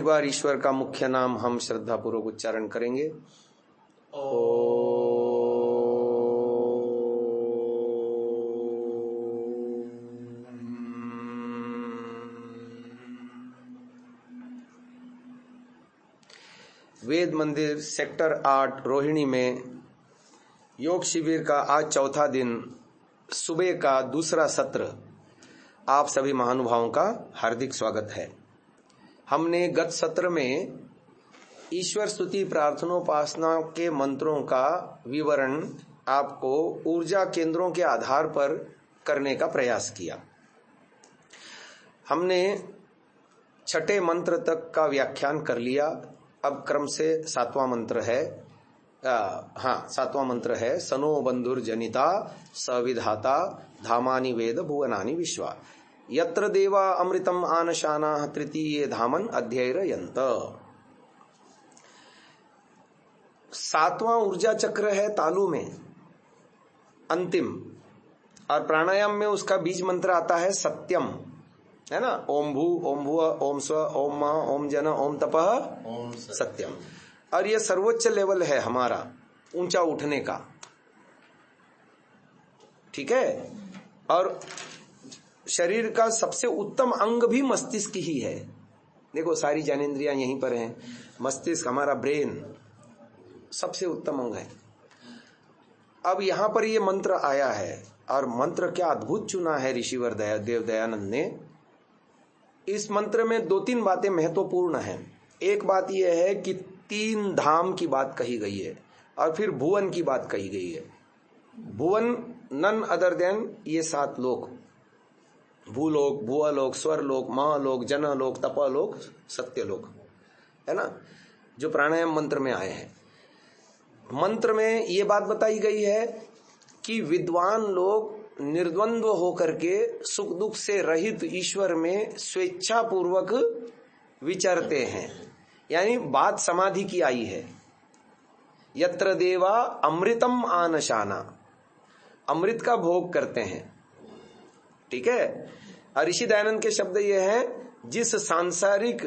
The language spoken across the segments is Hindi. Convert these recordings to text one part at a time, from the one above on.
एक बार ईश्वर का मुख्य नाम हम श्रद्धा पूर्वक उच्चारण करेंगे। वेद मंदिर सेक्टर 8 रोहिणी में योग शिविर का आज चौथा दिन, सुबह का दूसरा सत्र। आप सभी महानुभावों का हार्दिक स्वागत है। हमने गत सत्र में ईश्वर स्तुति प्रार्थनोपासना के मंत्रों का विवरण आपको ऊर्जा केंद्रों के आधार पर करने का प्रयास किया। हमने छठे मंत्र तक का व्याख्यान कर लिया। अब क्रम से सातवां मंत्र है। सातवां मंत्र है सनो बंधुर जनिता सविधाता धामानि वेद भुवनानि विश्वा यत्र देवा अमृतम आनशाना तृतीये धामन अध्ययरयन्त। सातवां ऊर्जा चक्र है तालु में अंतिम, और प्राणायाम में उसका बीज मंत्र आता है सत्यम, है ना। ओम भू ओम भुव ओम स्व ओम मा ओम जन ओम तपः ओम सत्यम। और ये सर्वोच्च लेवल है हमारा ऊंचा उठने का, ठीक है। और शरीर का सबसे उत्तम अंग भी मस्तिष्क ही है। देखो सारी ज्ञानेंद्रियां यहीं पर हैं। मस्तिष्क हमारा ब्रेन सबसे उत्तम अंग है। अब यहां पर ये मंत्र आया है, और मंत्र क्या अद्भुत चुना है ऋषिवर देव दयानंद ने। इस मंत्र में दो तीन बातें महत्वपूर्ण हैं। एक बात यह है कि 3 धाम की बात कही गई है, और फिर भुवन की बात कही गई है। भुवन नन अदर देन ये 7 लोक, भूलोक, भुवलोक, स्वरलोक, महालोक, जनलोक, तपलोक, सत्यलोक, है ना, जो प्राणायाम मंत्र में आए हैं। मंत्र में ये बात बताई गई है कि विद्वान लोग निर्द्वंद्व होकर के सुख दुख से रहित ईश्वर में स्वेच्छा पूर्वक विचरते हैं। यानी बात समाधि की आई है। यत्र देवा अमृतम आनशाना, अमृत का भोग करते हैं, ठीक है। और ऋषि दयानंद के शब्द ये हैं, जिस सांसारिक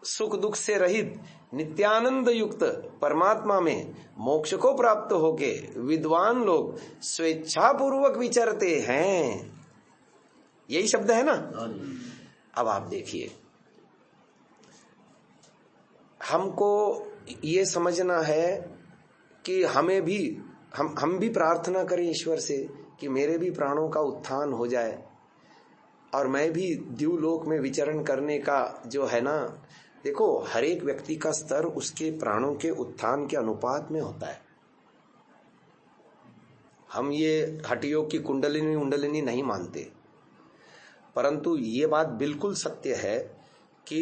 सुख दुख से रहित नित्यानंद युक्त परमात्मा में मोक्ष को प्राप्त होके विद्वान लोग स्वेच्छा पूर्वक विचरते हैं। यही शब्द है ना। अब आप देखिए, हमको ये समझना है कि हमें भी हम भी प्रार्थना करें ईश्वर से कि मेरे भी प्राणों का उत्थान हो जाए, और मैं भी द्युलोक में विचरण करने का जो है ना। देखो हर एक व्यक्ति का स्तर उसके प्राणों के उत्थान के अनुपात में होता है। हम ये हटियोग की कुंडलिनी उंडलिनी नहीं मानते, परंतु ये बात बिल्कुल सत्य है कि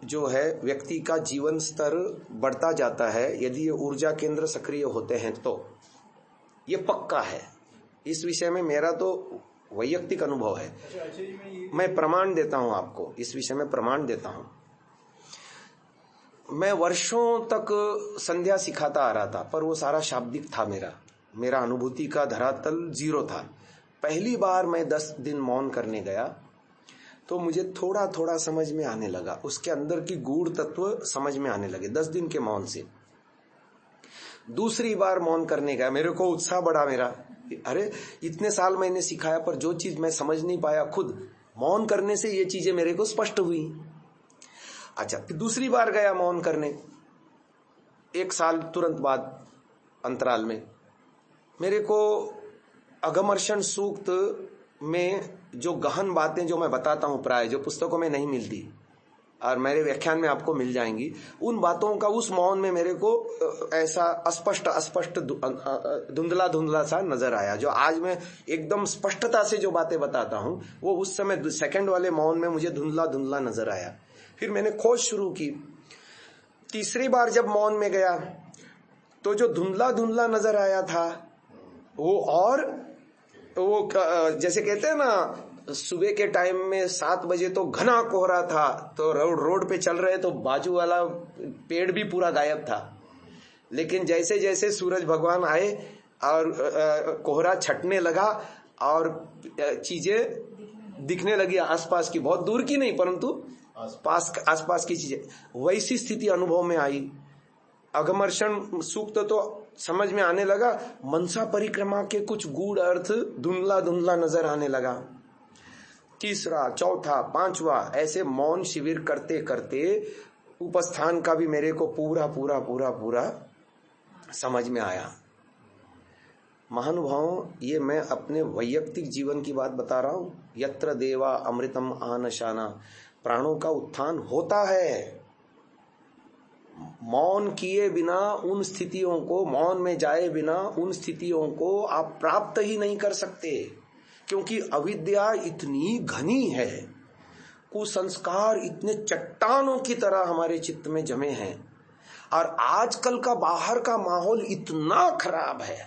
जो है व्यक्ति का जीवन स्तर बढ़ता जाता है यदि ये ऊर्जा केंद्र सक्रिय होते हैं तो। ये पक्का है। इस विषय में मेरा तो वैयक्तिक अनुभव है। मैं प्रमाण देता हूं आपको, इस विषय में प्रमाण देता हूं। मैं वर्षों तक संध्या सिखाता आ रहा था, पर वो सारा शाब्दिक था। मेरा अनुभूति का धरातल 0 था। पहली बार मैं 10 दिन मौन करने गया तो मुझे थोड़ा थोड़ा समझ में आने लगा, उसके अंदर की गूढ़ तत्व समझ में आने लगे 10 दिन के मौन से। दूसरी बार मौन करने गया, मेरे को उत्साह बढ़ा मेरा। अरे इतने साल मैंने सिखाया, पर जो चीज मैं समझ नहीं पाया खुद, मौन करने से ये चीजें मेरे को स्पष्ट हुई। अच्छा, फिर दूसरी बार गया मौन करने, 1 साल तुरंत बाद अंतराल में। मेरे को अघमर्षण सूक्त में जो गहन बातें जो मैं बताता हूं, प्राय जो पुस्तकों में नहीं मिलती और मेरे व्याख्यान में आपको मिल जाएंगी, उन बातों का उस मौन में मेरे को ऐसा अस्पष्ट धुंधला धुंधला सा नजर आया। जो आज मैं एकदम स्पष्टता से जो बातें बताता हूं, वो उस समय सेकंड वाले मौन में मुझे धुंधला धुंधला नजर आया। फिर मैंने खोज शुरू की। तीसरी बार जब मौन में गया तो जो धुंधला धुंधला नजर आया था वो, और वो जैसे कहते हैं ना, सुबह के टाइम में 7 बजे तो घना कोहरा था, तो रोड पे चल रहे तो बाजू वाला पेड़ भी पूरा गायब था। लेकिन जैसे जैसे सूरज भगवान आए और कोहरा छटने लगा और चीजें दिखने लगी आसपास की, बहुत दूर की नहीं परंतु आसपास की चीजें, वैसी स्थिति अनुभव में आई। अघमर्षण सूक्त तो समझ में आने लगा, मनसा परिक्रमा के कुछ गूढ़ अर्थ धुंधला धुंधला नजर आने लगा। तीसरा, चौथा, पांचवा, ऐसे मौन शिविर करते करते उपस्थान का भी मेरे को पूरा पूरा पूरा पूरा समझ में आया। महानुभावों, ये मैं अपने वैयक्तिक जीवन की बात बता रहा हूं। यत्र देवा अमृतम आनशाना, प्राणों का उत्थान होता है। मौन किए बिना उन स्थितियों को, मौन में जाए बिना उन स्थितियों को आप प्राप्त ही नहीं कर सकते, क्योंकि अविद्या इतनी घनी है, कुसंस्कार इतने चट्टानों की तरह हमारे चित्त में जमे हैं, और आजकल का बाहर का माहौल इतना खराब है,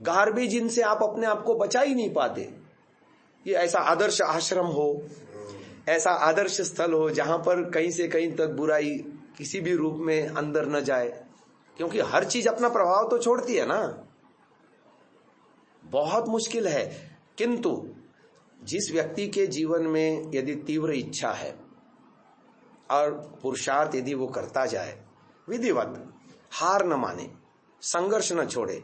गार्बेज इनसे आप अपने आप को बचा ही नहीं पाते। ये ऐसा आदर्श आश्रम हो, ऐसा आदर्श स्थल हो जहां पर कहीं से कहीं तक बुराई किसी भी रूप में अंदर न जाए, क्योंकि हर चीज अपना प्रभाव तो छोड़ती है ना। बहुत मुश्किल है, किंतु जिस व्यक्ति के जीवन में यदि तीव्र इच्छा है और पुरुषार्थ यदि वो करता जाए विधिवत, हार न माने, संघर्ष न छोड़े,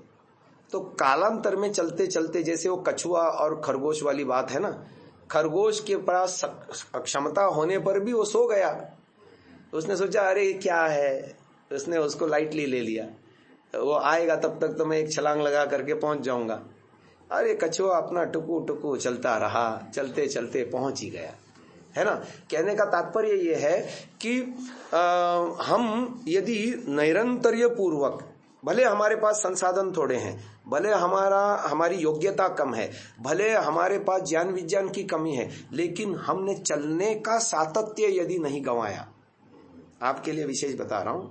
तो कालांतर में चलते चलते, जैसे वो कछुआ और खरगोश वाली बात है ना, खरगोश के पास क्षमता होने पर भी वो सो गया। उसने सोचा अरे क्या है, उसने उसको लाइटली ले लिया, वो आएगा तब तक तो मैं एक छलांग लगा करके पहुंच जाऊंगा। अरे कछुआ अपना टुकू टुकू चलता रहा, चलते चलते पहुंच ही गया, है ना। कहने का तात्पर्य ये है कि हम यदि नैरंतर्य पूर्वक, भले हमारे पास संसाधन थोड़े हैं, भले हमारी योग्यता कम है, भले हमारे पास ज्ञान विज्ञान की कमी है, लेकिन हमने चलने का सातत्य यदि नहीं गंवाया, आपके लिए विशेष बता रहा हूं,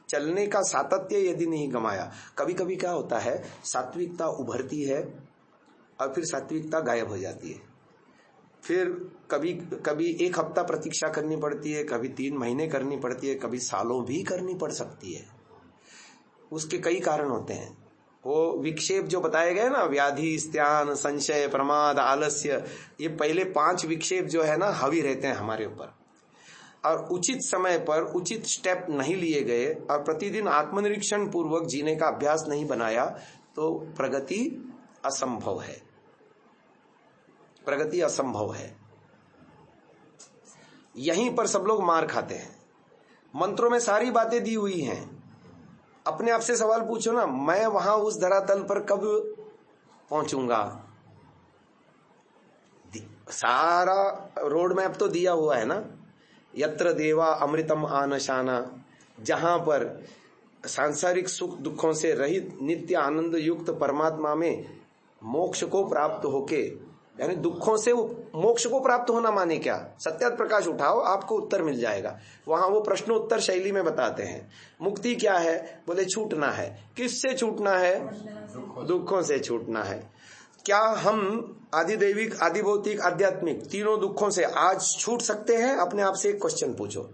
चलने का सातत्य यदि नहीं गंवाया। कभी कभी क्या होता है, सात्विकता उभरती है और फिर सात्विकता गायब हो जाती है, फिर कभी कभी एक हफ्ता प्रतीक्षा करनी पड़ती है, कभी 3 महीने करनी पड़ती है, कभी सालों भी करनी पड़ सकती है। उसके कई कारण होते हैं। वो विक्षेप जो बताए गए ना, व्याधि, स्त्यान, संशय, प्रमाद, आलस्य, ये पहले 5 विक्षेप जो है ना हावी रहते हैं हमारे ऊपर, और उचित समय पर उचित स्टेप नहीं लिए गए और प्रतिदिन आत्मनिरीक्षण पूर्वक जीने का अभ्यास नहीं बनाया, तो प्रगति असंभव है, प्रगति असंभव है। यहीं पर सब लोग मार खाते हैं। मंत्रों में सारी बातें दी हुई हैं, अपने आप से सवाल पूछो ना, मैं वहां उस धरातल पर कब पहुंचूंगा? सारा रोड मैप तो दिया हुआ है ना, यत्र देवा अमृतम आनशाना, जहां पर सांसारिक सुख दुखों से रहित नित्य आनंद युक्त परमात्मा में मोक्ष को प्राप्त होके, यानी दुखों से मोक्ष को प्राप्त होना माने क्या? सत्यात प्रकाश उठाओ, आपको उत्तर मिल जाएगा। वहां वो प्रश्न उत्तर शैली में बताते हैं। मुक्ति क्या है? बोले छूटना है। किससे छूटना है? दुखों से छूटना है। क्या हम आदिदैविक, आदिभौतिक, आध्यात्मिक तीनों दुखों से आज छूट सकते हैं? अपने आप से एक क्वेश्चन पूछो,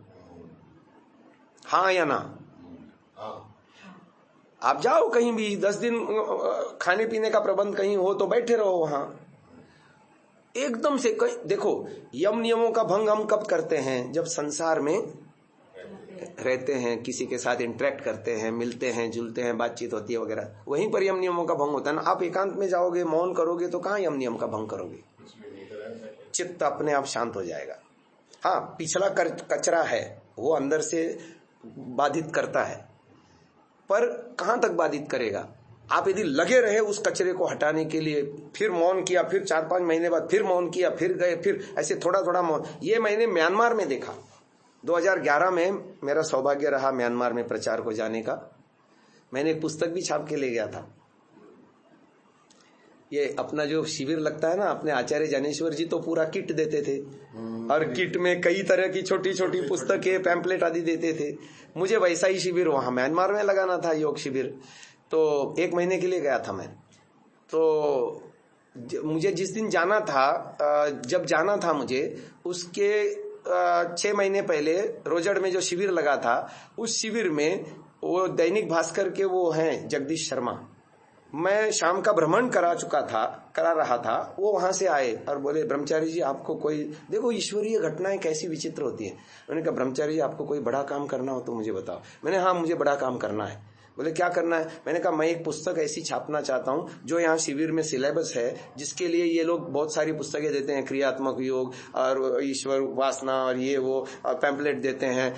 हाँ या ना। आप जाओ कहीं भी, 10 दिन खाने पीने का प्रबंध कहीं हो तो बैठे रहो वहां, एकदम से देखो, यम नियमों का भंग हम कब करते हैं? जब संसार में रहते हैं, किसी के साथ इंटरेक्ट करते हैं, मिलते हैं, जुलते हैं, बातचीत होती है वगैरह, वहीं पर यम नियमों का भंग होता है ना। आप एकांत में जाओगे, मौन करोगे तो कहाँ यम नियम का भंग करोगे? चित्त अपने आप शांत हो जाएगा। हाँ, पिछला कचरा है वो अंदर से बाधित करता है, पर कहां तक बाधित करेगा? आप यदि लगे रहे उस कचरे को हटाने के लिए, फिर मौन किया, फिर 4-5 महीने बाद फिर मौन किया, फिर गए, फिर ऐसे थोड़ा थोड़ा मौन। ये मैंने म्यांमार में देखा। 2011 में मेरा सौभाग्य रहा म्यांमार में प्रचार को जाने का। मैंने एक पुस्तक भी छाप के ले गया था। ये अपना जो शिविर लगता है ना, अपने आचार्य ज्ञानेश्वर जी तो पूरा किट देते थे, और किट में कई तरह की छोटी छोटी पुस्तकें, पैम्पलेट आदि देते थे। मुझे वैसा ही शिविर वहां म्यांमार में लगाना था, योग शिविर। तो 1 महीने के लिए गया था मैं। तो मुझे जिस दिन जाना था, जब जाना था मुझे, उसके 6 महीने पहले रोजड़ में जो शिविर लगा था, उस शिविर में वो दैनिक भास्कर के वो हैं जगदीश शर्मा, मैं शाम का भ्रमण करा रहा था, वो वहां से आए और बोले ब्रह्मचारी जी आपको कोई, देखो ईश्वरीय घटनाएं कैसी विचित्र होती है। मैंने कहा ब्रह्मचारी जी आपको कोई बड़ा काम करना हो तो मुझे बताओ। मैंने हाँ मुझे बड़ा काम करना है। बोले क्या करना है? मैंने कहा मैं एक पुस्तक ऐसी छापना चाहता हूँ जो यहाँ शिविर में सिलेबस है, जिसके लिए ये लोग बहुत सारी पुस्तकें देते हैं, क्रियात्मक योग और ईश्वर उपासना और ये वो पैम्पलेट देते हैं,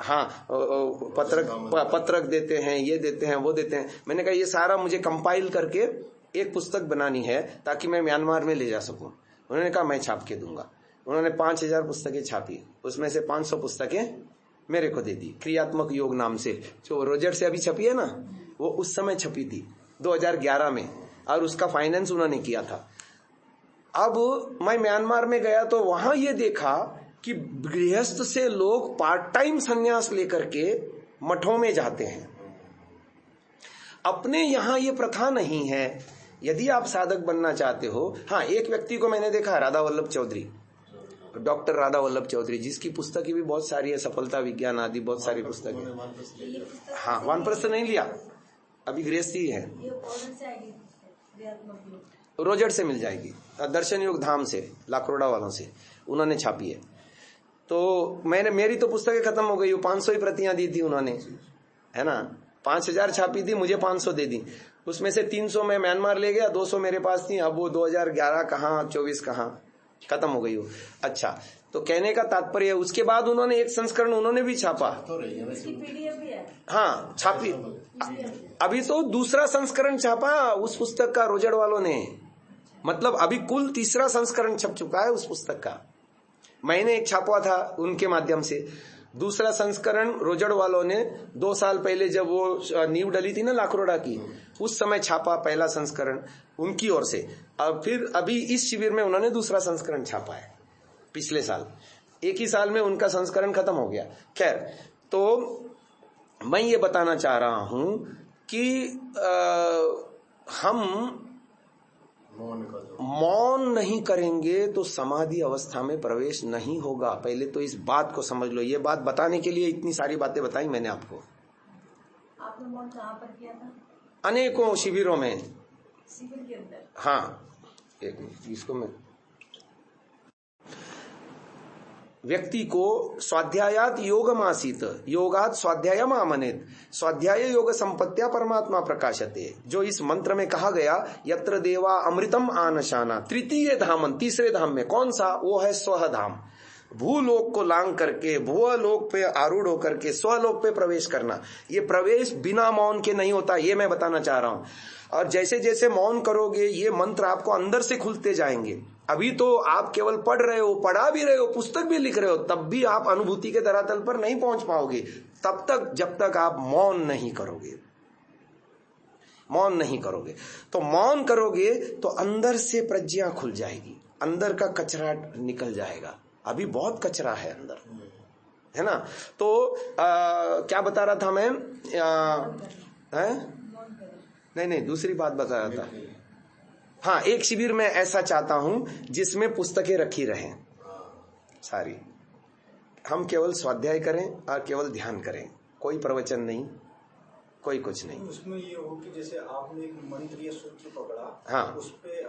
हाँ पत्रक देते हैं, ये देते हैं वो देते हैं। मैंने कहा ये सारा मुझे कंपाइल करके एक पुस्तक बनानी है ताकि मैं म्यांमार में ले जा सकूं। उन्होंने कहा मैं छाप के दूंगा। उन्होंने 5000 पुस्तकें छापी, उसमें से 500 पुस्तकें मेरे को दे दी, क्रियात्मक योग नाम से, जो रोजर से अभी छपी है ना, वो उस समय छपी थी 2011 में, और उसका फाइनेंस उन्होंने किया था। अब मैं म्यांमार में गया तो वहां ये देखा कि गृहस्थ से लोग पार्ट टाइम संन्यास लेकर के मठों में जाते हैं। अपने यहां ये प्रथा नहीं है। यदि आप साधक बनना चाहते हो, हाँ एक व्यक्ति को मैंने देखा, राधा वल्लभ चौधरी, डॉक्टर राधा वल्लभ चौधरी, जिसकी पुस्तकें भी बहुत सारी है, सफलता विज्ञान आदि बहुत सारी पुस्तकें। हाँ वानप्रस्थ नहीं लिया, अभी गृहस्थी है। रोजर से मिल जाएगी, दर्शन योग धाम से, लाखरोड़ा वालों से उन्होंने छापी है। तो मेरी तो पुस्तकें खत्म हो गई, 500 ही प्रतियां दी थी उन्होंने, है ना। 5000 छापी थी, मुझे 500 दे दी। उसमें से 300 मैं म्यांमार ले गया, 200 मेरे पास थी। अब वो 2011 कहाँ 24 कहाँ खत्म हो गई हो। अच्छा, तो कहने का तात्पर्य, उसके बाद उन्होंने एक संस्करण उन्होंने भी छापा, हाँ छापी, अभी तो दूसरा संस्करण छापा उस पुस्तक का रोजड़ वालों ने। मतलब अभी कुल 3रा संस्करण छप चुका है उस पुस्तक का। मैंने एक छापा था उनके माध्यम से, दूसरा संस्करण रोजड़ वालों ने 2 साल पहले जब वो नींव डली थी ना लाखरोड़ा की, उस समय छापा पहला संस्करण उनकी ओर से। अब फिर अभी इस शिविर में उन्होंने दूसरा संस्करण छापा है पिछले साल, एक ही साल में उनका संस्करण खत्म हो गया। खैर, तो मैं ये बताना चाह रहा हूं कि हम मौन नहीं करेंगे तो समाधि अवस्था में प्रवेश नहीं होगा। पहले तो इस बात को समझ लो। ये बात बताने के लिए इतनी सारी बातें बताई मैंने आपको। आपने मौन कहाँ पर किया था? अनेकों शिविरों में। शिविर के अंदर? हाँ, एक मिनट, इसको मैं, व्यक्ति को स्वाध्यायात योगमासीत योगात स्वाध्यायम आमनेत स्वाध्याय योग संपत्त्या परमात्मा प्रकाशते। जो इस मंत्र में कहा गया, यत्र देवा अमृतम आनशाना, तृतीय धामन, तीसरे धाम में, कौन सा? वो है स्वह धाम। भूलोक को लांग करके भुवलोक पे आरूढ़ होकर के स्वलोक पे प्रवेश करना। ये प्रवेश बिना मौन के नहीं होता, ये मैं बताना चाह रहा हूं। और जैसे जैसे मौन करोगे ये मंत्र आपको अंदर से खुलते जाएंगे। अभी तो आप केवल पढ़ रहे हो, पढ़ा भी रहे हो, पुस्तक भी लिख रहे हो, तब भी आप अनुभूति के धरातल पर नहीं पहुंच पाओगे तब तक, जब तक आप मौन नहीं करोगे। मौन नहीं करोगे तो मौन करोगे तो अंदर से प्रज्ञा खुल जाएगी, अंदर का कचरा निकल जाएगा। अभी बहुत कचरा है अंदर, है ना। तो क्या बता रहा था मैं? नहीं, दूसरी बात बता रहा था। हाँ, एक शिविर में ऐसा चाहता हूं जिसमें पुस्तकें रखी रहें सारी, हम केवल स्वाध्याय करें और केवल ध्यान करें, कोई प्रवचन नहीं, कोई कुछ नहीं। उसमें ये हो कि जैसे आपने एक मंत्र या सूत्र पकड़ा, हाँ, उस पे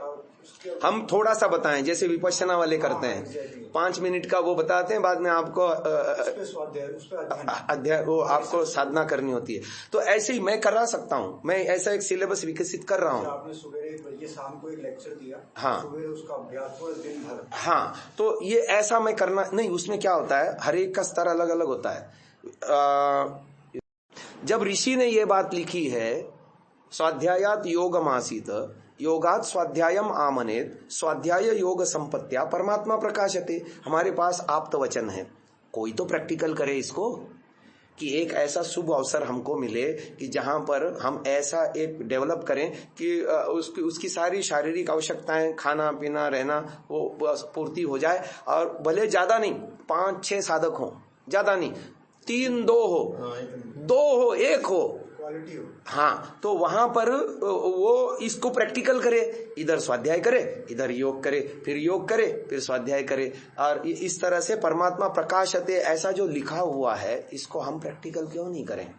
हम थोड़ा सा बताएं, जैसे विपश्यना वाले करते हैं, 5 मिनट का वो बताते हैं, बाद में आपको अध्याय वो आपको साधना करनी होती है। तो ऐसे ही मैं करा सकता हूँ, मैं ऐसा एक सिलेबस विकसित कर रहा हूँ। आपने सुबह ये शाम को एक लेक्चर दिया, हाँ, सुबह उसका अभ्यास हुआ दिन भर। हाँ, तो ये ऐसा मैं करना नहीं। उसमें क्या होता है, हर एक का स्तर अलग अलग होता है। जब ऋषि ने ये बात लिखी है, स्वाध्यायात योगमासीत योगात स्वाध्यायम आमनेत स्वाध्याय योग संपत्त्या परमात्मा प्रकाशते, हमारे पास आप्त वचन है। कोई तो प्रैक्टिकल करे इसको, कि एक ऐसा शुभ अवसर हमको मिले कि जहां पर हम ऐसा एक डेवलप करें कि उसकी सारी शारीरिक आवश्यकताएं, खाना पीना रहना, वो पूर्ति हो जाए। और भले ज्यादा नहीं, 5-6 साधक हो, ज्यादा नहीं, 3-2 हो, 2 हो, 1 हो, क्वालिटी हो। हाँ, तो वहां पर वो इसको प्रैक्टिकल करे, इधर स्वाध्याय करे, इधर योग करे, फिर योग करे, फिर स्वाध्याय करे। और इस तरह से परमात्मा प्रकाशते, ऐसा जो लिखा हुआ है, इसको हम प्रैक्टिकल क्यों नहीं करें?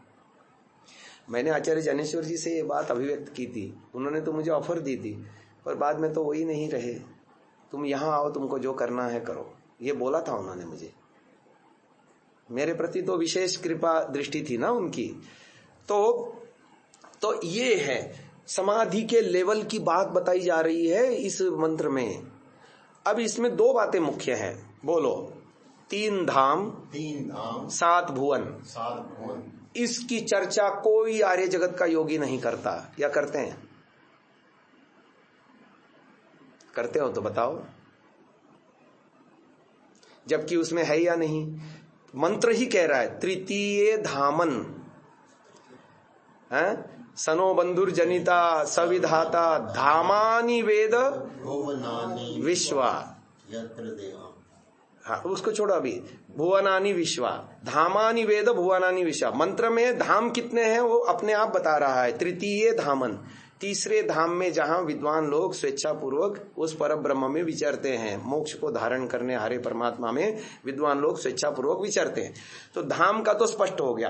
मैंने आचार्य ज्ञानेश्वर जी से ये बात अभिव्यक्त की थी, उन्होंने तो मुझे ऑफर दी थी, पर बाद में तो वही नहीं रहे। तुम यहाँ आओ, तुमको जो करना है करो, ये बोला था उन्होंने मुझे। मेरे प्रति तो विशेष कृपा दृष्टि थी ना उनकी। तो ये है समाधि के लेवल की बात बताई जा रही है इस मंत्र में। अब इसमें दो बातें मुख्य हैं, बोलो। 3 धाम 7 भुवन, इसकी चर्चा कोई आर्य जगत का योगी नहीं करता, या करते हैं? करते हो तो बताओ, जबकि उसमें है या नहीं? मंत्र ही कह रहा है तृतीय धामन है, सनो बंधुर जनिता सविधाता धामानि वेद विश्वा। हाँ, उसको छोड़ो अभी। भुवनानि विश्वा, धामानि वेद भुवनानि विश्वा। मंत्र में धाम कितने हैं वो अपने आप बता रहा है। तृतीय धामन, तीसरे धाम में जहां विद्वान लोग स्वेच्छा पूर्वक उस पर ब्रह्म में विचरते हैं, मोक्ष को धारण करने हरे परमात्मा में विद्वान लोग स्वेच्छा पूर्वक विचरते हैं। तो धाम का तो स्पष्ट हो गया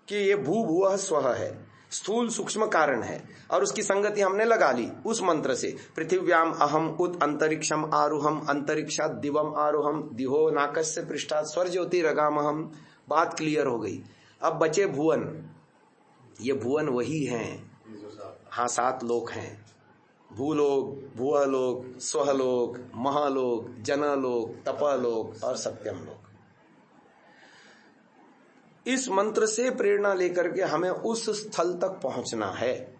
कि ये भू भुवः स्वः है, स्थूल सूक्ष्म कारण है, और उसकी संगति हमने लगा ली उस मंत्र से। पृथिव्याम अहम उत अंतरिक्षम आरुहम अंतरिक्षात दिवम आरुहम दिहो नाकस्य पृष्ठात् स्वर्ज्योति रगामहम। बात क्लियर हो गई। अब बचे भुवन। ये भुवन वही हैं, हाँ 7 लोक हैं, भूलोक, भुवलोक, स्वहलोक, महालोक, जनलोक, तपलोक और सत्यम लोक। इस मंत्र से प्रेरणा लेकर के हमें उस स्थल तक पहुंचना है।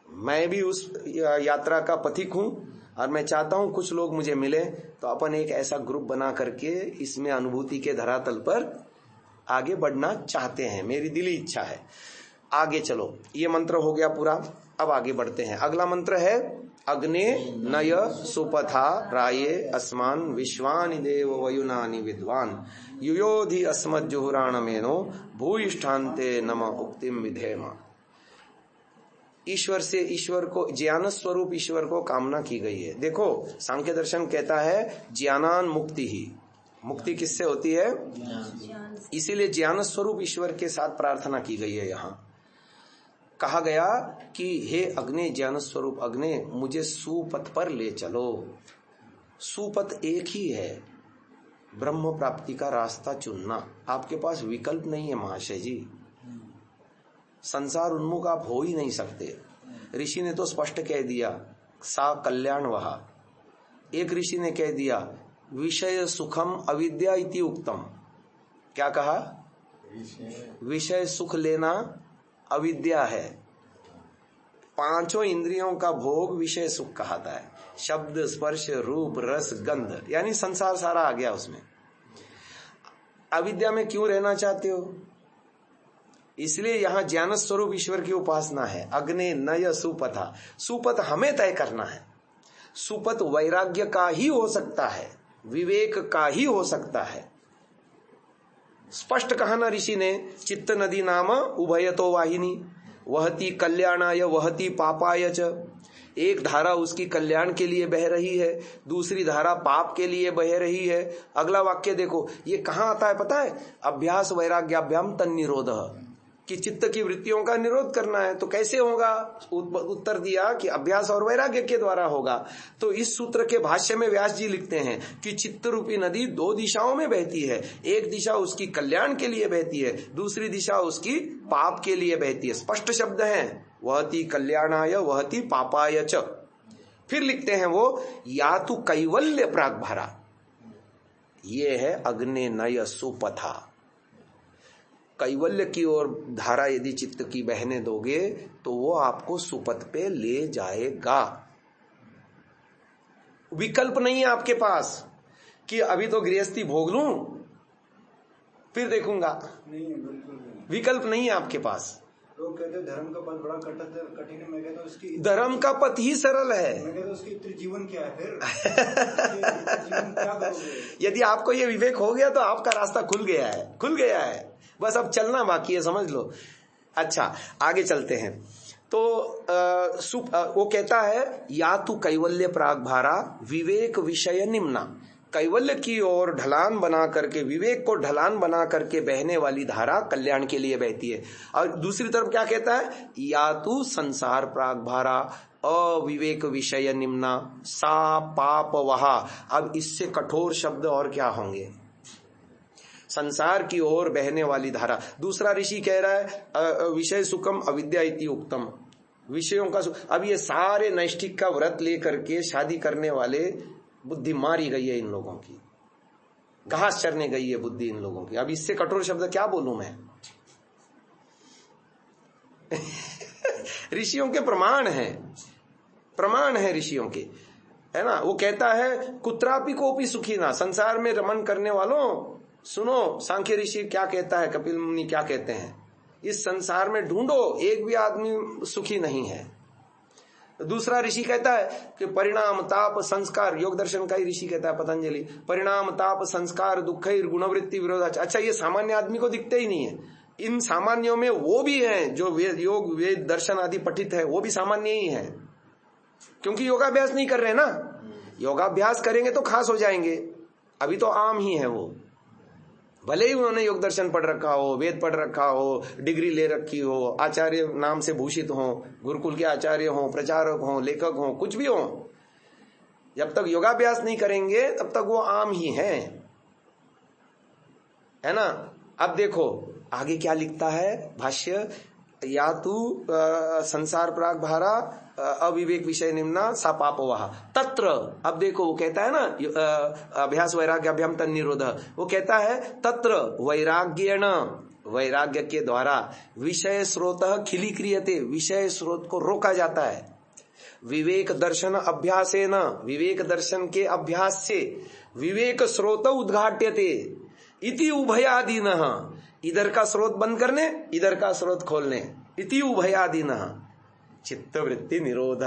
मैं भी उस यात्रा का पथिक हूं, और मैं चाहता हूं कुछ लोग मुझे मिले तो अपन एक ऐसा ग्रुप बना करके इसमें अनुभूति के धरातल पर आगे बढ़ना चाहते हैं। मेरी दिली इच्छा है। आगे चलो, ये मंत्र हो गया पूरा। अब आगे बढ़ते हैं। अगला मंत्र है अग्ने नय सुपथा राये अस्मान विश्वानि देव वयुनानि विद्वान युयोधि अस्मज्जुहुराणमेनो भूयिष्ठान्ते नम उक्तिम विधेम। ईश्वर से, ईश्वर को, ज्ञान स्वरूप ईश्वर को कामना की गई है। देखो सांख्य दर्शन कहता है ज्ञानान मुक्ति ही, मुक्ति किससे होती है? इसीलिए ज्ञान स्वरूप ईश्वर के साथ प्रार्थना की गई है। यहाँ कहा गया कि हे अग्नि, ज्ञान स्वरूप अग्नि, मुझे सुपथ पर ले चलो। सुपथ एक ही है, ब्रह्म प्राप्ति का रास्ता चुनना। आपके पास विकल्प नहीं है महाशय जी। संसार उन्मुख आप हो ही नहीं सकते। ऋषि ने तो स्पष्ट कह दिया सा कल्याण वहा। एक ऋषि ने कह दिया विषय सुखम अविद्या इति उक्तम। क्या कहा? विषय सुख लेना अविद्या है। 5 इंद्रियों का भोग विषय सुख कहता है। शब्द, स्पर्श, रूप, रस, गंध, यानी संसार सारा आ गया उसमें। अविद्या में क्यों रहना चाहते हो? इसलिए यहां ज्ञान स्वरूप ईश्वर की उपासना है। अग्ने नय सुपथा, सुपथ हमें तय करना है। सुपथ वैराग्य का ही हो सकता है, विवेक का ही हो सकता है। स्पष्ट कहा ना ऋषि ने, चित्त नदी नाम उभयतो वाहिनी वहती कल्याणाय वहती पापाय च। एक धारा उसकी कल्याण के लिए बह रही है, दूसरी धारा पाप के लिए बह रही है। अगला वाक्य देखो, ये कहाँ आता है पता है? अभ्यास वैराग्याभ्याम तन्निरोधः, कि चित्त की वृत्तियों का निरोध करना है। तो कैसे होगा? उत्तर दिया कि अभ्यास और वैराग्य के द्वारा होगा। तो इस सूत्र के भाष्य में व्यास जी लिखते हैं कि चित्त रूपी नदी 2 दिशाओं में बहती है। एक दिशा उसकी कल्याण के लिए बहती है, दूसरी दिशा उसकी पाप के लिए बहती है। स्पष्ट शब्द हैं, वहती कल्याणाय वहती पापाय च। फिर लिखते हैं वो या तो कैवल्य प्राग्भरा, ये है अग्ने नय सुपथा। कैवल्य की ओर धारा यदि चित्त की बहने दोगे तो वो आपको सुपथ पे ले जाएगा। विकल्प नहीं है आपके पास कि अभी तो गृहस्थी भोग लूं फिर देखूंगा। नहीं, बिल्कुल नहीं। विकल्प नहीं है आपके पास। लोग कहते हैं धर्म का पथ बड़ा कठिन है। मैं कहता हूँ उसकी, धर्म का पथ ही सरल है। मैं कहता हूँ उसकी त्रिजीवन क्या है फिर? त्रिजीवन क्या करोगे? यदि आपको ये विवेक हो गया तो आपका रास्ता खुल गया है, खुल गया है। बस अब चलना बाकी है, समझ लो। अच्छा, आगे चलते हैं। तो वो कहता है या तू कैवल्य प्राग्भारा विवेक विषय निम्ना। कैवल्य की ओर ढलान बना करके, विवेक को ढलान बना करके बहने वाली धारा कल्याण के लिए बहती है। और दूसरी तरफ क्या कहता है, या तू संसार प्राग भारा अविवेक विषय निम्ना सा पाप वहा। अब इससे कठोर शब्द और क्या होंगे, संसार की ओर बहने वाली धारा। दूसरा ऋषि कह रहा है विषय सुखम अविद्या इति उक्तम, विषयों का सुख। अब ये सारे नैष्ठिक का व्रत लेकर के शादी करने वाले बुद्धि मारी गई है इन लोगों की, घास चरने गई है बुद्धि इन लोगों की। अब इससे कठोर शब्द क्या बोलूं मैं ऋषियों के प्रमाण है ऋषियों के, है ना। वो कहता है कुत्रापि कोपि सुखी ना, संसार में रमन करने वालों सुनो, सांख्य ऋषि क्या कहता है, कपिल मुनि क्या कहते हैं, इस संसार में ढूंढो एक भी आदमी सुखी नहीं है। दूसरा ऋषि कहता है कि परिणाम ताप संस्कार, योग दर्शन का ही ऋषि कहता है पतंजलि, परिणाम ताप संस्कार दुख गुणवृत्ति विरोध। अच्छा, ये सामान्य आदमी को दिखते ही नहीं है। इन सामान्यों में वो भी हैं जो योग वेद दर्शन आदि पठित है, वो भी सामान्य ही है, क्योंकि योगाभ्यास नहीं कर रहे ना। योगाभ्यास करेंगे तो खास हो जाएंगे, अभी तो आम ही है वो। भले ही उन्होंने योग दर्शन पढ़ रखा हो, वेद पढ़ रखा हो, डिग्री ले रखी हो, आचार्य नाम से भूषित हो, गुरुकुल के आचार्य हो, प्रचारक हो, लेखक हो, कुछ भी हो, जब तक योगाभ्यास नहीं करेंगे तब तक वो आम ही है ना। अब देखो आगे क्या लिखता है भाष्य, या तू संसार प्राग भारा अविवेक विषय निम्ना सा पाप वहा तत्र। अब देखो वो कहता है ना अभ्यास वैराग्य अभ्याम तन निरोध, वो कहता है तत्र वैराग्येण, वैराग्य के द्वारा विषय स्रोत खिली क्रियते, विषय स्रोत को रोका जाता है। विवेक दर्शन अभ्यासेन, विवेक दर्शन के अभ्यास से विवेक स्रोत उद्घाट्यते इति उभयादीनः, इधर का स्रोत बंद करने इधर का स्रोत खोलने, इति उभयादीनः चित्त वृत्ति निरोध।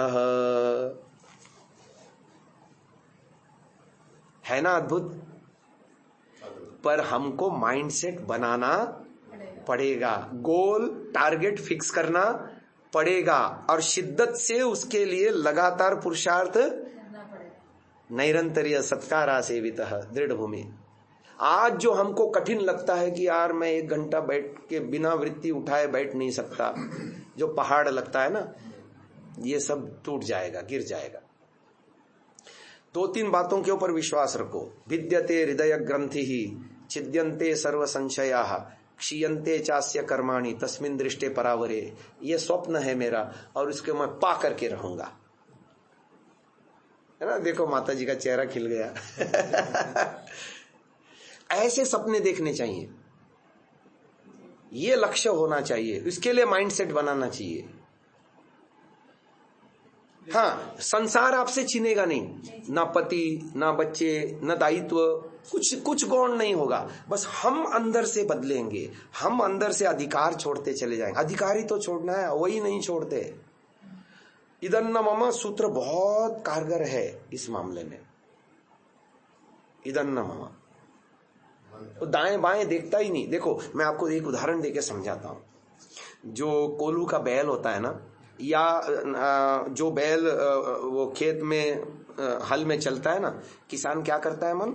है ना अद्भुत। पर हमको माइंडसेट बनाना पड़ेगा, गोल टारगेट फिक्स करना पड़ेगा और शिद्दत से उसके लिए लगातार पुरुषार्थ नैरंतर्य सत्कारा सेवितः दृढ़ भूमि। आज जो हमको कठिन लगता है कि यार मैं 1 घंटा बैठ के बिना वृत्ति उठाए बैठ नहीं सकता, जो पहाड़ लगता है ना, ये सब टूट जाएगा, गिर जाएगा। 2-3 बातों के ऊपर विश्वास रखो। विद्यते हृदय ग्रंथि ही छिद्यन्ते सर्व संशया क्षीयन्ते चास्य कर्माणि तस्मिन् दृष्टे परावरे। ये स्वप्न है मेरा और इसके मैं पा करके रहूंगा, है ना। देखो माता जी का चेहरा खिल गया ऐसे सपने देखने चाहिए, ये लक्ष्य होना चाहिए, इसके लिए माइंडसेट बनाना चाहिए। हाँ, संसार आपसे छीनेगा नहीं, ना पति ना बच्चे ना दायित्व, कुछ गौण नहीं होगा। बस हम अंदर से बदलेंगे, हम अंदर से अधिकार छोड़ते चले जाएंगे। अधिकारी तो छोड़ना है, वही नहीं छोड़ते। इदन्न मम सूत्र बहुत कारगर है इस मामले में। इदन्न मम, तो दाएं बाएं देखता ही नहीं। देखो मैं आपको एक उदाहरण देके समझाता हूं। जो कोल्हू का बैल होता है ना, या जो बैल वो खेत में हल में चलता है ना, किसान क्या करता है मन,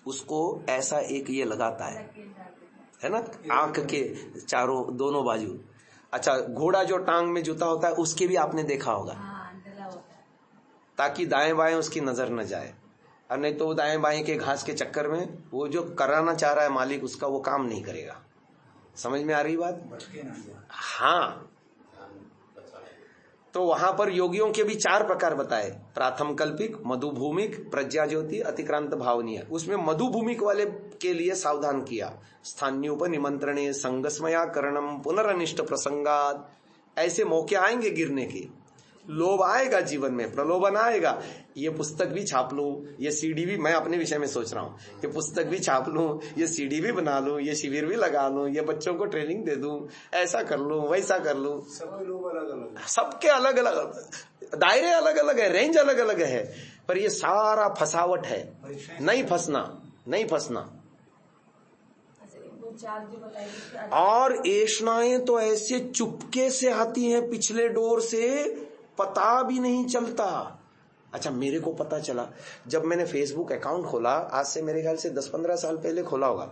उसको ऐसा एक ये लगाता है ना, आंख के चारों दोनों बाजू। अच्छा, घोड़ा जो टांग में जूता होता है उसके भी आपने देखा होगा, ताकि दाएं बाएं उसकी नजर न जाए। और नहीं तो दाएं बाएं के घास के चक्कर में वो जो कराना चाह रहा है मालिक उसका, वो काम नहीं करेगा। समझ में आ रही बात? हाँ, तो वहां पर योगियों के भी 4 प्रकार बताए, प्राथम कल्पिक, मधुभूमिक, प्रज्ञा ज्योति, अतिक्रांत भावनीय। उसमें मधुभूमिक वाले के लिए सावधान किया, स्थान्योप निमंत्रणे संगस्मया करणम पुनरनिष्ट प्रसंगात। ऐसे मौके आएंगे गिरने के, लोभ आएगा जीवन में, प्रलोभन आएगा। ये पुस्तक भी छाप लूं, ये सीडी भी, मैं अपने विषय में सोच रहा हूँ, ये पुस्तक भी छाप लूं, ये सीडी भी बना लूं, ये शिविर भी लगा लूं, ये बच्चों को ट्रेनिंग दे दूं, ऐसा कर लूं वैसा कर लूं। सबके लोग अलग अलग, सबके अलग अलग दायरे, अलग अलग है, रेंज अलग अलग है, पर ये सारा फसावट है। नहीं फंसना, नहीं फंसना। और ऐष्णाएं तो ऐसे चुपके से आती हैं पिछले डोर से, पता भी नहीं चलता। अच्छा, मेरे को पता चला जब मैंने फेसबुक अकाउंट खोला, आज से मेरे ख्याल से 10-15 साल पहले खोला होगा।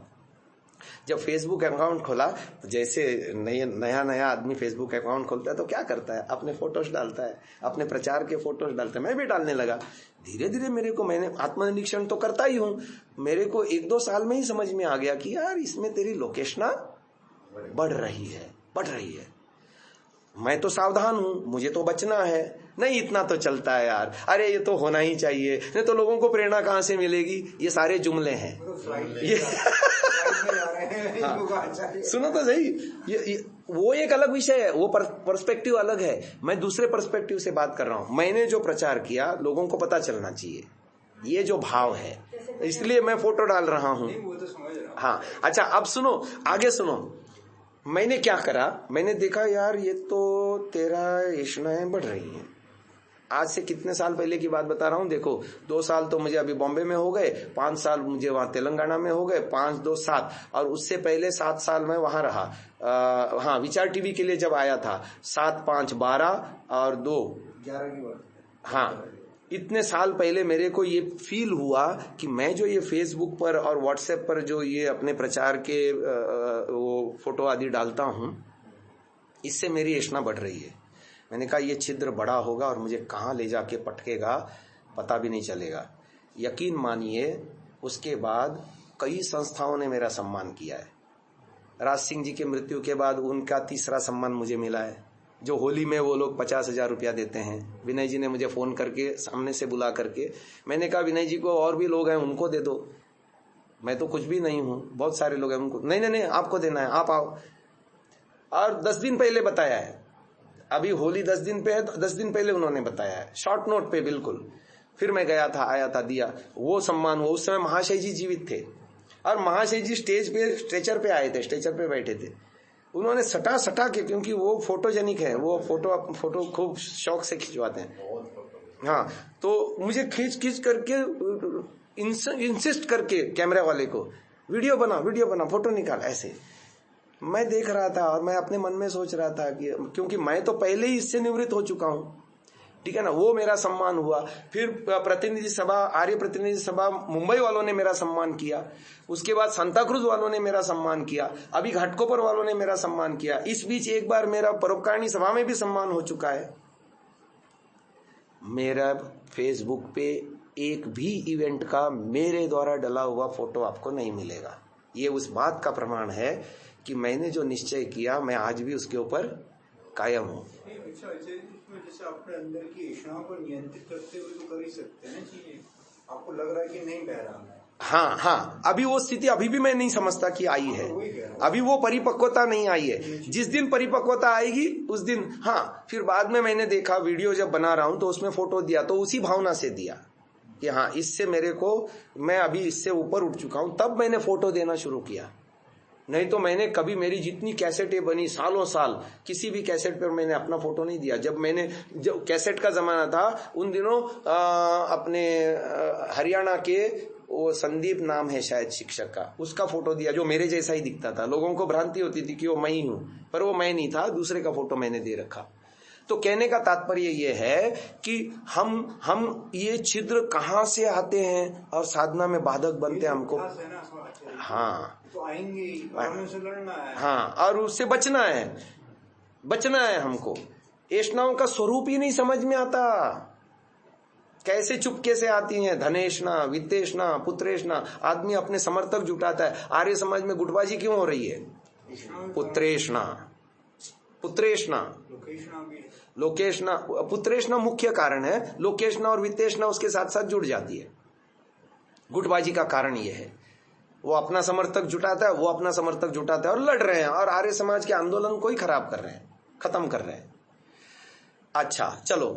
जब फेसबुक अकाउंट खोला तो जैसे नया आदमी फेसबुक अकाउंट खोलता है तो क्या करता है, अपने फोटोज डालता है, अपने प्रचार के फोटोज डालता है। मैं भी डालने लगा। धीरे धीरे मैंने आत्मनिरीक्षण तो करता ही हूँ, मेरे को 1-2 साल में ही समझ में आ गया कि यार इसमें तेरी लोकेशना बढ़ रही है। मैं तो सावधान हूं, मुझे तो बचना है, नहीं इतना तो चलता है यार, अरे ये तो होना ही चाहिए, नहीं तो लोगों को प्रेरणा कहां से मिलेगी। ये सारे जुमले हैं। ये हाँ, सुनो तो सही, ये वो एक अलग विषय है, वो पर्सपेक्टिव अलग है। मैं दूसरे पर्सपेक्टिव से बात कर रहा हूं। मैंने जो प्रचार किया लोगों को पता चलना चाहिए, ये जो भाव है, इसलिए मैं फोटो डाल रहा हूं। हाँ, अच्छा अब सुनो, आगे सुनो। मैंने क्या करा, मैंने देखा यार ये तो तेरा ऐष्णाएं बढ़ रही हैं। आज से कितने साल पहले की बात बता रहा हूँ। देखो 2 साल तो मुझे अभी बॉम्बे में हो गए, 5 साल मुझे वहां तेलंगाना में हो गए, 5, 2, 7, और उससे पहले 7 साल मैं वहां रहा। हाँ, विचार टीवी के लिए जब आया था, 7, 5, 12 और 2, 11 की बात। हाँ, इतने साल पहले मेरे को ये फील हुआ कि मैं जो ये फेसबुक पर और व्हाट्सएप पर जो ये अपने प्रचार के वो फोटो आदि डालता हूँ, इससे मेरी ऐष्णा बढ़ रही है। मैंने कहा ये छिद्र बड़ा होगा और मुझे कहाँ ले जाके पटकेगा पता भी नहीं चलेगा। यकीन मानिए उसके बाद कई संस्थाओं ने मेरा सम्मान किया है। राज सिंह जी के मृत्यु के बाद उनका 3रा सम्मान मुझे मिला है, जो होली में वो लोग 50,000 रुपया देते हैं। विनय जी ने मुझे फोन करके सामने से बुला करके, मैंने कहा विनय जी को और भी लोग हैं उनको दे दो, मैं तो कुछ भी नहीं हूं, बहुत सारे लोग हैं उनको। नहीं आपको देना है, आप आओ। और 10 दिन पहले बताया है, अभी होली 10 दिन पे है तो 10 दिन पहले उन्होंने बताया है, शॉर्ट नोट पे बिल्कुल। फिर मैं गया था, आया था, दिया वो सम्मान। वो उस समय महाशय जी जीवित थे और महाशय जी स्टेज पे स्ट्रेचर पे आए थे, स्ट्रेचर पे बैठे थे। उन्होंने सटा के, क्योंकि वो फोटोजेनिक है, वो फोटो खूब शौक से खिंचवाते हैं। हाँ, तो मुझे खींच करके इंसिस्ट करके कैमरा वाले को, वीडियो बना, फोटो निकाल। ऐसे मैं देख रहा था और मैं अपने मन में सोच रहा था कि क्योंकि मैं तो पहले ही इससे निवृत्त हो चुका हूं, ठीक है ना, वो मेरा सम्मान हुआ। फिर प्रतिनिधि सभा, आर्य प्रतिनिधि सभा मुंबई वालों ने मेरा सम्मान किया, उसके बाद सांता क्रूज वालों ने मेरा सम्मान किया, अभी घाटकोपर वालों ने मेरा सम्मान किया। इस बीच एक बार मेरा परोपकारिणी सभा में भी सम्मान हो चुका है। मेरा फेसबुक पे एक भी इवेंट का मेरे द्वारा डला हुआ फोटो आपको नहीं मिलेगा। ये उस बात का प्रमाण है कि मैंने जो निश्चय किया मैं आज भी उसके ऊपर कायम हूँ। अच्छा, जैसे अपने अंदर की ऐष्णाओं को नियंत्रित करते हुए तो कर ही सकते हैं चीजें, आपको लग रहा है कि नहीं बह रहा है। हाँ, अभी वो स्थिति अभी भी मैं नहीं समझता कि आई है, अभी वो परिपक्वता नहीं आई है। जिस दिन परिपक्वता आएगी उस दिन, हाँ, फिर बाद में मैंने देखा वीडियो जब बना रहा हूं तो उसमें फोटो दिया तो उसी भावना से दिया कि हाँ इससे मेरे को, मैं अभी इससे ऊपर उठ चुका हूं, तब मैंने फोटो देना शुरू किया। नहीं तो मैंने कभी, मेरी जितनी कैसेटें बनी सालों साल, किसी भी कैसेट पर मैंने अपना फोटो नहीं दिया। जब कैसेट का जमाना था उन दिनों अपने हरियाणा के वो संदीप नाम है शायद शिक्षक का, उसका फोटो दिया जो मेरे जैसा ही दिखता था। लोगों को भ्रांति होती थी कि वो मैं ही हूं, पर वो मैं नहीं था, दूसरे का फोटो मैंने दे रखा। तो कहने का तात्पर्य ये है कि हम ये छिद्र कहाँ से आते हैं और साधना में बाधक बनते हैं हमको। हाँ, तो आएंगे और उनसे लड़ना है। हाँ, और उससे बचना है हमको। ऐष्णाओं का स्वरूप ही नहीं समझ में आता, कैसे चुपके से आती हैं। धनेष्णा, वित्तेष्णा, पुत्रेष्णा, आदमी अपने समर्थक जुटाता है। आर्य समाज में गुटबाजी क्यों हो रही है? पुत्रेष्णा, लोकेष्णा, पुत्रेष्णा मुख्य कारण है, लोकेष्णा और वित्तेष्णा उसके साथ साथ जुड़ जाती है। गुटबाजी का कारण यह है, वो अपना समर्थक जुटाता है, वो अपना समर्थक जुटाता है और लड़ रहे हैं, और आर्य समाज के आंदोलन को ही खराब कर रहे हैं, खत्म कर रहे हैं। अच्छा चलो,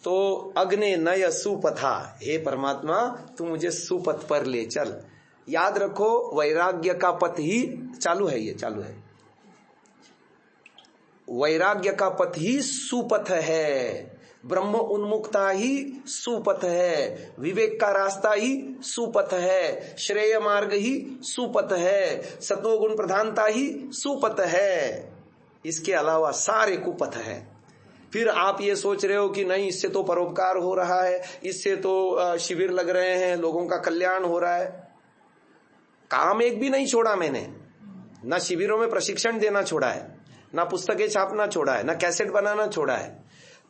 तो अग्ने नय सुपथा, हे परमात्मा तू मुझे सुपथ पर ले चल। याद रखो वैराग्य का पथ ही चालू है, ये चालू है। वैराग्य का पथ ही सुपथ है, ब्रह्म उन्मुक्ता ही सुपथ है, विवेक का रास्ता ही सुपथ है, श्रेय मार्ग ही सुपथ है, सतोगुण प्रधानता ही सुपथ है। इसके अलावा सारे कुपथ है। फिर आप ये सोच रहे हो कि नहीं, इससे तो परोपकार हो रहा है, इससे तो शिविर लग रहे हैं, लोगों का कल्याण हो रहा है। काम एक भी नहीं छोड़ा मैंने, ना शिविरों में प्रशिक्षण देना छोड़ा है, ना पुस्तकें छापना छोड़ा है, ना कैसेट बनाना छोड़ा है,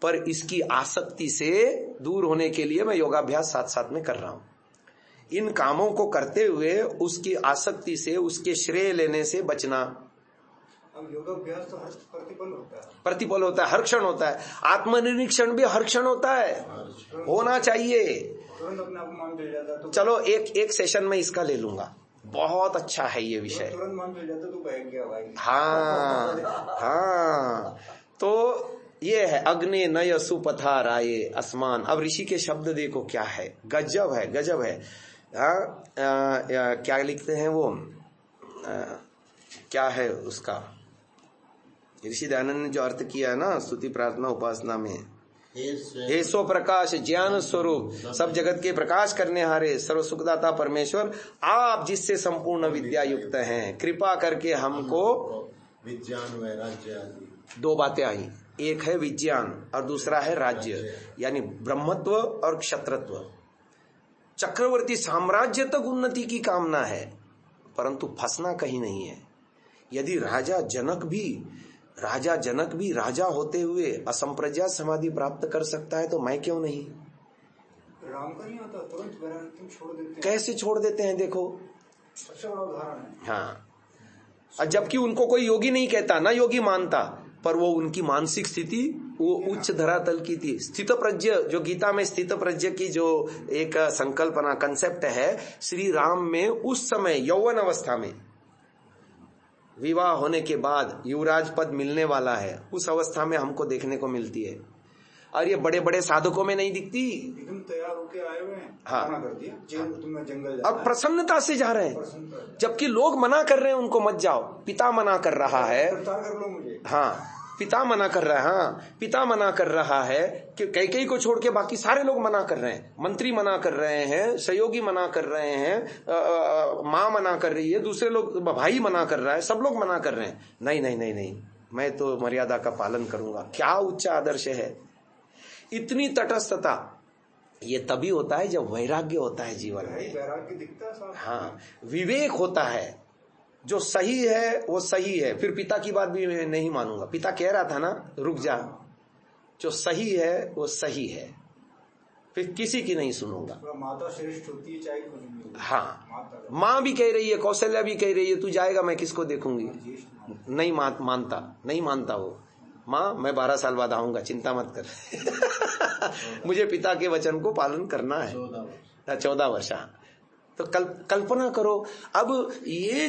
पर इसकी आसक्ति से दूर होने के लिए मैं योगाभ्यास साथ साथ में कर रहा हूं। इन कामों को करते हुए उसकी आसक्ति से, उसके श्रेय लेने से बचना। अब योगाभ्यास तो हर प्रतिपल होता है, प्रतिपल होता है, हर क्षण होता है। आत्मनिरीक्षण भी हर क्षण होता है, होना चाहिए। तुरंत अपने आप मान मिल जाता तो चलो एक सेशन में इसका ले लूंगा, बहुत अच्छा है ये विषय। तुरंत मान मिल जाता तो बैठ गया भाई। हाँ, तो ये है अग्नि नय सुपथा राये आसमान। अब ऋषि के शब्द देखो क्या है, गजब है, गजब है। क्या लिखते हैं वो, क्या है उसका, ऋषि दयानंद ने जो अर्थ किया है ना स्तुति प्रार्थना उपासना में, हे सो प्रकाश ज्ञान स्वरूप सब जगत के प्रकाश करने हारे सर्व सुखदाता परमेश्वर, आप जिससे संपूर्ण विद्या युक्त हैं, कृपा करके हमको विज्ञान वैराग्य आदि दो बातें आई, एक है विज्ञान और दूसरा है राज्य, यानी ब्रह्मत्व और क्षत्रत्व। चक्रवर्ती साम्राज्य तक उन्नति की कामना है, परंतु फंसना कहीं नहीं है। यदि राजा जनक भी राजा होते हुए असंप्रज्ञात समाधि प्राप्त कर सकता है, तो मैं क्यों नहीं। राम का नहीं होता, तुरंत तुम छोड़ देते हैं। कैसे छोड़ देते हैं, देखो सबसे बड़ा उदाहरण है। हाँ, और जबकि उनको कोई योगी नहीं कहता, ना योगी मानता, पर वो उनकी मानसिक स्थिति वो उच्च धरातल की थी। स्थित प्रज्ञ, जो गीता में स्थित प्रज्ञ की जो एक संकल्पना कंसेप्ट है, श्री राम में उस समय यौवन अवस्था में, विवाह होने के बाद युवराज पद मिलने वाला है, उस अवस्था में हमको देखने को मिलती है। और ये बड़े बड़े साधकों में नहीं दिखती। एकदम तैयार होके आए हुए हैं, हाँ, मना कर दिया, तुम्हें जंगल अब प्रसन्नता से जा रहे हैं, जबकि लोग मना कर रहे हैं उनको मत जाओ। पिता मना कर रहा है, गिरफ्तार कर लो मुझे। हाँ, पिता मना कर रहा है, हाँ, पिता मना कर रहा है कि कैकेयी को छोड़ के बाकी सारे लोग मना कर रहे हैं, मंत्री मना कर रहे हैं, सहयोगी मना कर रहे हैं, माँ मना कर रही है, दूसरे लोग, भाई मना कर रहा है, सब लोग मना कर रहे हैं। नहीं नहीं नहीं नहीं, मैं तो मर्यादा का पालन करूंगा। क्या उच्च आदर्श है, इतनी तटस्थता। ये तभी होता है जब वैराग्य होता है जीवन में, वैराग्य दिखता है। हाँ, विवेक होता है, जो सही है वो सही है। फिर पिता की बात भी मैं नहीं मानूंगा, पिता कह रहा था ना रुक जा, जो सही है वो सही है, फिर किसी की नहीं सुनूंगा। माता श्रेष्ठ होती है चाहे कुछ भी हो। हाँ, माँ भी कह रही है, कौशल्या भी कह रही है, तू जाएगा मैं किसको देखूंगी। नहीं मानता, नहीं मानता वो। माँ मैं 12 साल बाद आऊंगा, चिंता मत कर मुझे पिता के वचन को पालन करना है। 14 वर्ष। तो कल्पना करो, अब ये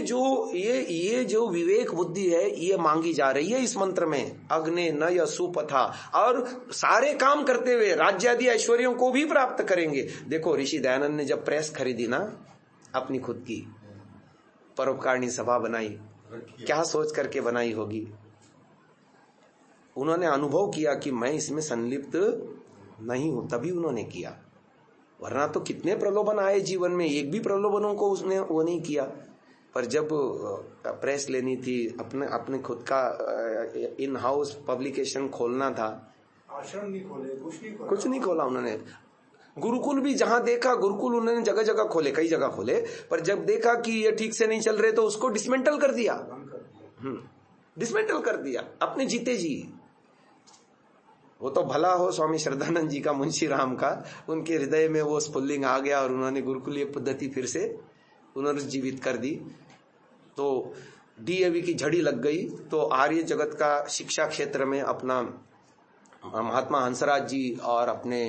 जो विवेक बुद्धि है ये मांगी जा रही है इस मंत्र में, अग्ने नय सुपथा, और सारे काम करते हुए राज्य आदि ऐश्वर्यों को भी प्राप्त करेंगे। देखो ऋषि दयानंद ने जब प्रेस खरीदी ना अपनी खुद की, परोपकारिणी सभा बनाई, क्या सोच करके बनाई होगी। उन्होंने अनुभव किया कि मैं इसमें संलिप्त नहीं हूं, तभी उन्होंने किया, वरना तो कितने प्रलोभन आए जीवन में, एक भी प्रलोभनों को उसने वो नहीं किया। पर जब प्रेस लेनी थी, अपने खुद का इन हाउस पब्लिकेशन खोलना था, आश्रम नहीं खोले, कुछ नहीं खोला उन्होंने। गुरुकुल भी जहां देखा, गुरुकुल उन्होंने जगह जगह खोले, कई जगह खोले, पर जब देखा कि ये ठीक से नहीं चल रहे तो उसको डिसमेंटल कर दिया, डिसमेंटल कर दिया अपने जीते जी। वो तो भला हो स्वामी श्रद्धानंद जी का, मुंशी राम का, उनके हृदय में वो स्फुल्लिंग आ गया और उन्होंने गुरुकुलीय पद्धति फिर से पुनर्जीवित कर दी। तो डीएवी की झड़ी लग गई, तो आर्य जगत का शिक्षा क्षेत्र में अपना महात्मा हंसराज जी और अपने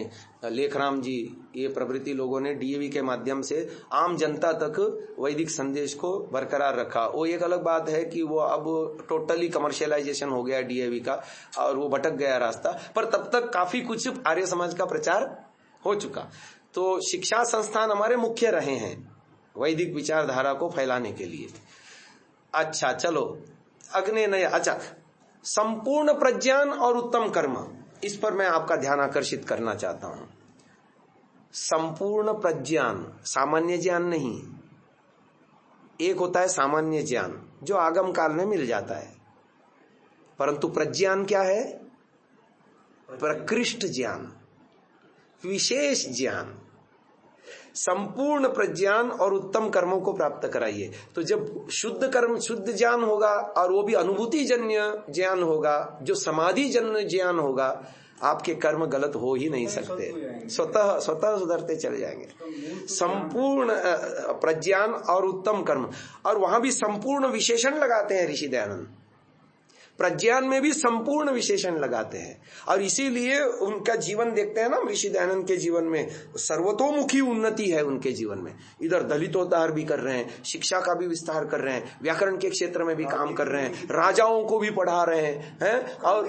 लेखराम जी, ये प्रभृति लोगों ने डीएवी के माध्यम से आम जनता तक वैदिक संदेश को बरकरार रखा। वो एक अलग बात है कि वो अब टोटली कमर्शियलाइजेशन हो गया डीएवी का और वो भटक गया रास्ता, पर तब तक काफी कुछ आर्य समाज का प्रचार हो चुका। तो शिक्षा संस्थान हमारे मुख्य रहे हैं वैदिक विचारधारा को फैलाने के लिए। अच्छा चलो, अग्ने नय, अच्छा संपूर्ण प्रज्ञान और उत्तम कर्म, इस पर मैं आपका ध्यान आकर्षित करना चाहता हूं। संपूर्ण प्रज्ञान, सामान्य ज्ञान नहीं। एक होता है सामान्य ज्ञान जो आगम काल में मिल जाता है, परंतु प्रज्ञान क्या है? प्रकृष्ट ज्ञान, विशेष ज्ञान, संपूर्ण प्रज्ञान और उत्तम कर्मों को प्राप्त कराइए। तो जब शुद्ध कर्म, शुद्ध ज्ञान होगा और वो भी अनुभूति जन्य ज्ञान होगा, जो समाधि जन्य ज्ञान होगा, आपके कर्म गलत हो ही नहीं सकते, स्वतः सुधरते चले जाएंगे। संपूर्ण प्रज्ञान और उत्तम कर्म, और वहां भी संपूर्ण विशेषण लगाते हैं ऋषि दयानंद, प्रज्ञान में भी संपूर्ण विशेषण लगाते हैं। और इसीलिए उनका जीवन देखते हैं ना, ऋषि दयानंद के जीवन में सर्वतोमुखी उन्नति है उनके जीवन में। इधर दलितोद्धार भी कर रहे हैं, शिक्षा का भी विस्तार कर रहे हैं, व्याकरण के क्षेत्र में भी काम कर रहे हैं, राजाओं को भी पढ़ा रहे हैं और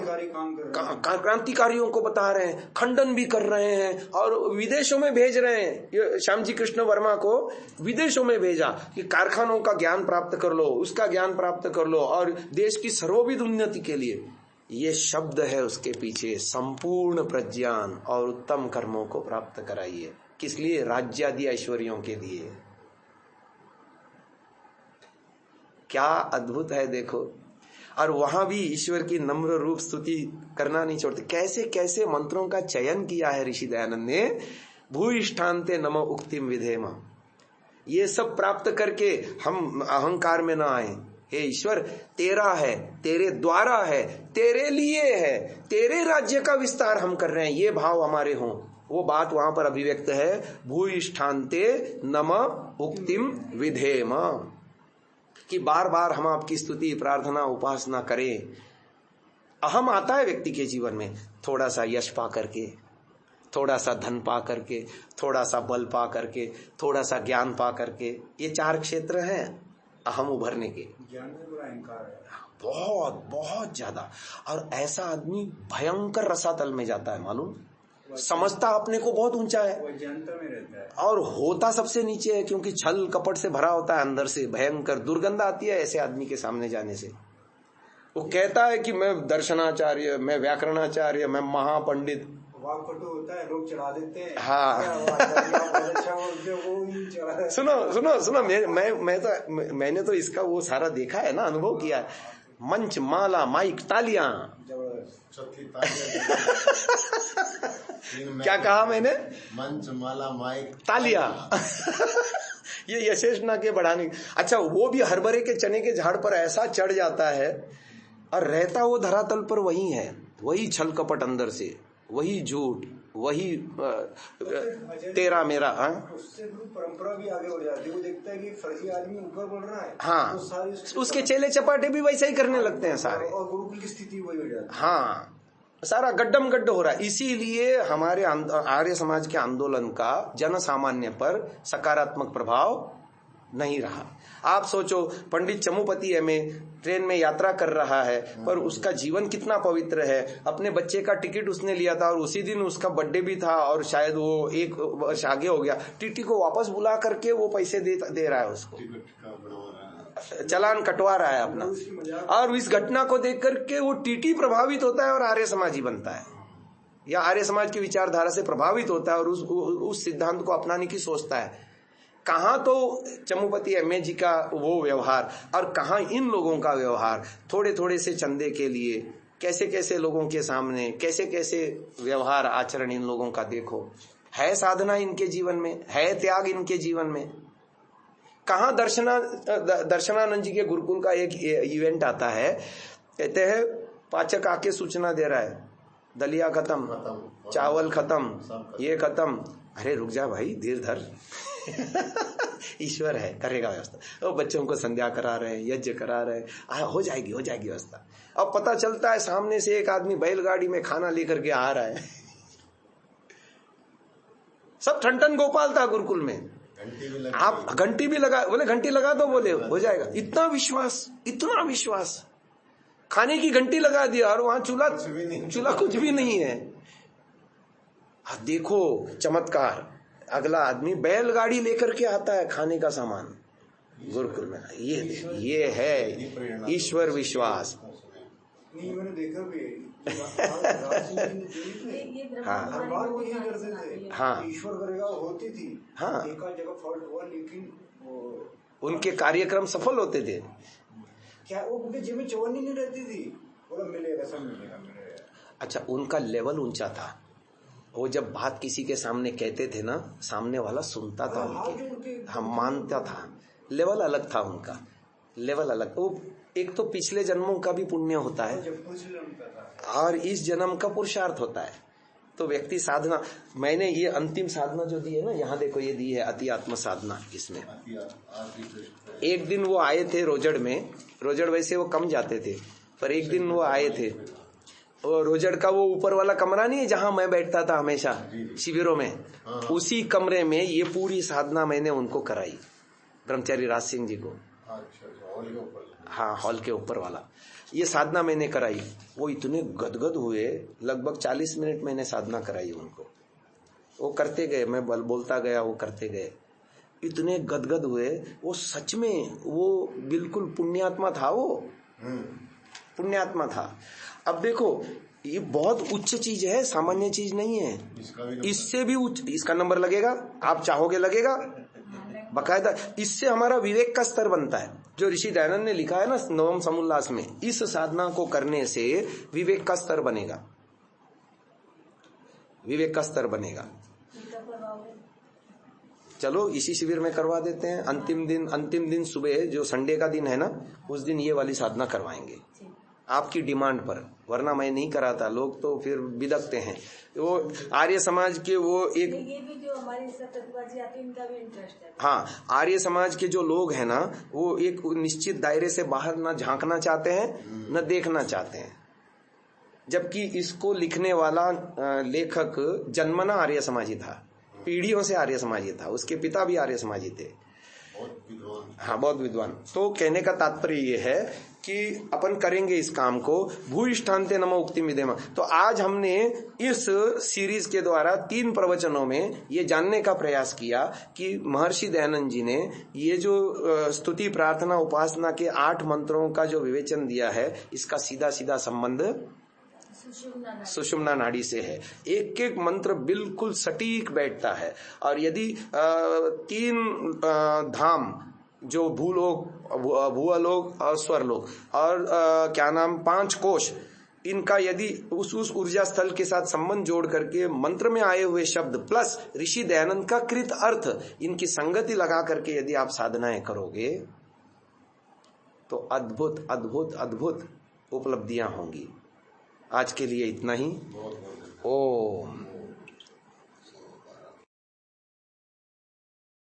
क्रांतिकारियों को बता रहे हैं, खंडन भी कर रहे हैं और विदेशों में भेज रहे हैं। श्यामजी कृष्ण वर्मा को विदेशों में भेजा कि कारखानों का ज्ञान प्राप्त कर लो, उसका ज्ञान प्राप्त कर लो और देश की सर्वविध उन्नति के लिए। ये शब्द है उसके पीछे, संपूर्ण प्रज्ञान और उत्तम कर्मों को प्राप्त कराइए। किस लिए? राज्यादि ऐश्वर्यों के लिए। क्या अद्भुत है देखो। और वहां भी ईश्वर की नम्र रूप स्तुति करना नहीं छोड़ते। कैसे कैसे मंत्रों का चयन किया है ऋषि दयानंद ने। भूयिष्ठान्ते नमो उक्तिम विधेम, ये सब प्राप्त करके हम अहंकार में ना आए। हे ईश्वर, तेरा है, तेरे द्वारा है, तेरे लिए है, तेरे राज्य का विस्तार हम कर रहे हैं, ये भाव हमारे हों। वो बात वहां पर अभिव्यक्त है, भूयिष्ठान्ते नम उक्तिम विधेम, कि बार बार हम आपकी स्तुति, प्रार्थना, उपासना करें। अहम आता है व्यक्ति के जीवन में, थोड़ा सा यश पा करके, थोड़ा सा धन पा करके, थोड़ा सा बल पा करके, थोड़ा सा ज्ञान पा करके। ये 4 क्षेत्र हैं अहम उभरने के। ज्ञान में बड़ा अहंकार है, बहुत बहुत ज्यादा। और ऐसा आदमी भयंकर रसातल में जाता है, मालूम, समझता अपने को बहुत ऊंचा है, वो जनता में रहता है और होता सबसे नीचे है, क्योंकि छल कपट से भरा होता है अंदर से। भयंकर दुर्गंध आती है ऐसे आदमी के सामने जाने से। वो कहता है कि मैं दर्शनाचार्य, मैं व्याकरणाचार्य, मैं महापंडित। वाकपटु होता है, लोग चढ़ा देते हैं। हाँ अच्छा बोलते वो ही चढ़ा देते हैं। सुनो मैंने तो इसका वो सारा देखा है ना, अनुभव किया है। मंच, माला, माइक, तालियां। क्या कहा मैंने? मंच, माला, माइक, तालियां। ये यशेषणा के बढ़ाने। अच्छा, वो भी हरभरे के चने के झाड़ पर ऐसा चढ़ जाता है और रहता वो धरातल पर वही है, वही छल कपट अंदर से, वही झूठ, वही तेरा मेरा। उससे परंपरा भी आगे बढ़ जाती है। वो देखता है कि फर्जी आदमी ऊपर बढ़ रहा है, हाँ, तो उसके चेले चपाटे भी वैसा ही करने लगते हैं सारे, और गुरुकुल की स्थिति वही हो जाती है। हाँ, सारा गड्ढम गड्ढ हो रहा है। इसीलिए हमारे आर्य समाज के आंदोलन का जन सामान्य पर सकारात्मक प्रभाव नहीं रहा। आप सोचो, पंडित चमुपति ट्रेन में यात्रा कर रहा है, पर उसका जीवन कितना पवित्र है। अपने बच्चे का टिकट उसने लिया था और उसी दिन उसका बर्थडे भी था और शायद वो 1 वर्ष आगे हो गया। टीटी को वापस बुला करके वो पैसे दे रहा है उसको, चालान कटवा रहा है अपना। और इस घटना को देख करके वो टीटी प्रभावित होता है और आर्य समाजी बनता है, या आर्य समाज की विचारधारा से प्रभावित होता है और उस सिद्धांत को अपनाने की सोचता है। कहाँ तो चमुपति एमए जी का वो व्यवहार और कहाँ इन लोगों का व्यवहार। थोड़े थोड़े से चंदे के लिए कैसे कैसे लोगों के सामने कैसे कैसे व्यवहार आचरण इन लोगों का देखो। है साधना इनके जीवन में, है त्याग इनके जीवन में। कहाँ दर्शनानंद जी के गुरुकुल का एक इवेंट आता है, कहते हैं पाचक आके सूचना दे रहा है, दलिया खत्म, चावल खत्म, ये खत्म। अरे रुक जा भाई, धीर धर। ईश्वर है, करेगा व्यवस्था। और बच्चों को संध्या करा रहे हैं, यज्ञ करा रहे हैं, हो जाएगी व्यवस्था। अब पता चलता है सामने से एक आदमी बैलगाड़ी में खाना लेकर के आ रहा है। सब ठंटन गोपाल था गुरुकुल में। आप घंटी भी लगा, बोले घंटी लगा दो, बोले हो जाएगा। इतना विश्वास, खाने की घंटी लगा दिया और वहां चूल्हा कुछ भी नहीं है। देखो चमत्कार, अगला आदमी बैलगाड़ी लेकर के आता है खाने का सामान गुरुकुल में। ये है ईश्वर विश्वास। नहीं, मैंने देखा भी हाँ हाँ, ईश्वर करेगा होती थी। हाँ, एक जगह फॉल्ट हुआ, लेकिन उनके कार्यक्रम सफल होते थे। क्या वो उनके जेब में चवन्नी नहीं रहती थी, बोला मिलेगा, सब मिलेगा। अच्छा, उनका लेवल ऊंचा था। वो जब बात किसी के सामने कहते थे ना, सामने वाला सुनता था उनके, हम मानता था। लेवल अलग था उनका, लेवल अलग। वो एक तो पिछले जन्मों का भी पुण्य होता है और इस जन्म का पुरुषार्थ होता है। तो व्यक्ति साधना, मैंने ये अंतिम साधना जो दी है ना, यहाँ देखो ये दी है अति आत्म साधना। इसमें एक दिन वो आए थे रोजड़ में, रोजड़ वैसे वो कम जाते थे, पर एक दिन वो आए थे। और रोजड़ का वो ऊपर वाला कमरा नहीं है जहां मैं बैठता था हमेशा शिविरों में, उसी कमरे में ये पूरी साधना मैंने उनको कराई, ब्रह्मचारी राज सिंह जी को। हाँ, हॉल के ऊपर वाला ये साधना मैंने कराई। वो इतने गदगद हुए, लगभग 40 मिनट मैंने साधना कराई उनको। वो करते गए, मैं बोलता गया, वो करते गए, इतने गदगद हुए। वो सच में वो बिल्कुल पुण्यात्मा था, वो पुण्यात्मा था। अब देखो ये बहुत उच्च चीज है, सामान्य चीज नहीं है। इससे भी उच्च इसका नंबर लगेगा, आप चाहोगे लगेगा बकायदा। इससे हमारा विवेक का स्तर बनता है, जो ऋषि दयानंद ने लिखा है ना नवम समुल्लास में। इस साधना को करने से विवेक का स्तर बनेगा, विवेक का स्तर बनेगा। चलो इसी शिविर में करवा देते हैं। अंतिम दिन सुबह जो संडे का दिन है ना, उस दिन ये वाली साधना करवाएंगे आपकी डिमांड पर, वरना मैं नहीं कराता। लोग तो फिर बिदकते हैं। वो आर्य समाज के वो एक, ये भी जो हमारे सततवाजी आते हैं इनका भी इंटरेस्ट है। हाँ, आर्य समाज के जो लोग हैं ना, वो एक निश्चित दायरे से बाहर ना झांकना चाहते हैं, न देखना चाहते हैं। जबकि इसको लिखने वाला लेखक जन्मना आर्य समाजी था, पीढ़ियों से आर्य समाजी था, उसके पिता भी आर्य समाजी थे। हाँ, बहुत विद्वान। तो कहने का तात्पर्य ये है कि अपन करेंगे इस काम को। भूयिष्ठान्ते नमो उक्ति विधेम। तो आज हमने इस सीरीज के द्वारा 3 प्रवचनों में ये जानने का प्रयास किया कि महर्षि दयानंद जी ने ये जो स्तुति प्रार्थना उपासना के 8 मंत्रों का जो विवेचन दिया है, इसका सीधा सीधा संबंध सुषुम्ना नाड़ी से है। एक एक मंत्र बिल्कुल सटीक बैठता है। और यदि 3 धाम जो भूलोक, भूअलोक और स्वरलोक और 5 कोश, इनका यदि उस ऊर्जा स्थल के साथ संबंध जोड़ करके मंत्र में आए हुए शब्द प्लस ऋषि दयानंद का कृत अर्थ, इनकी संगति लगा करके यदि आप साधनाएं करोगे तो अद्भुत अद्भुत अद्भुत उपलब्धियां होंगी। आज के लिए इतना ही। ओम।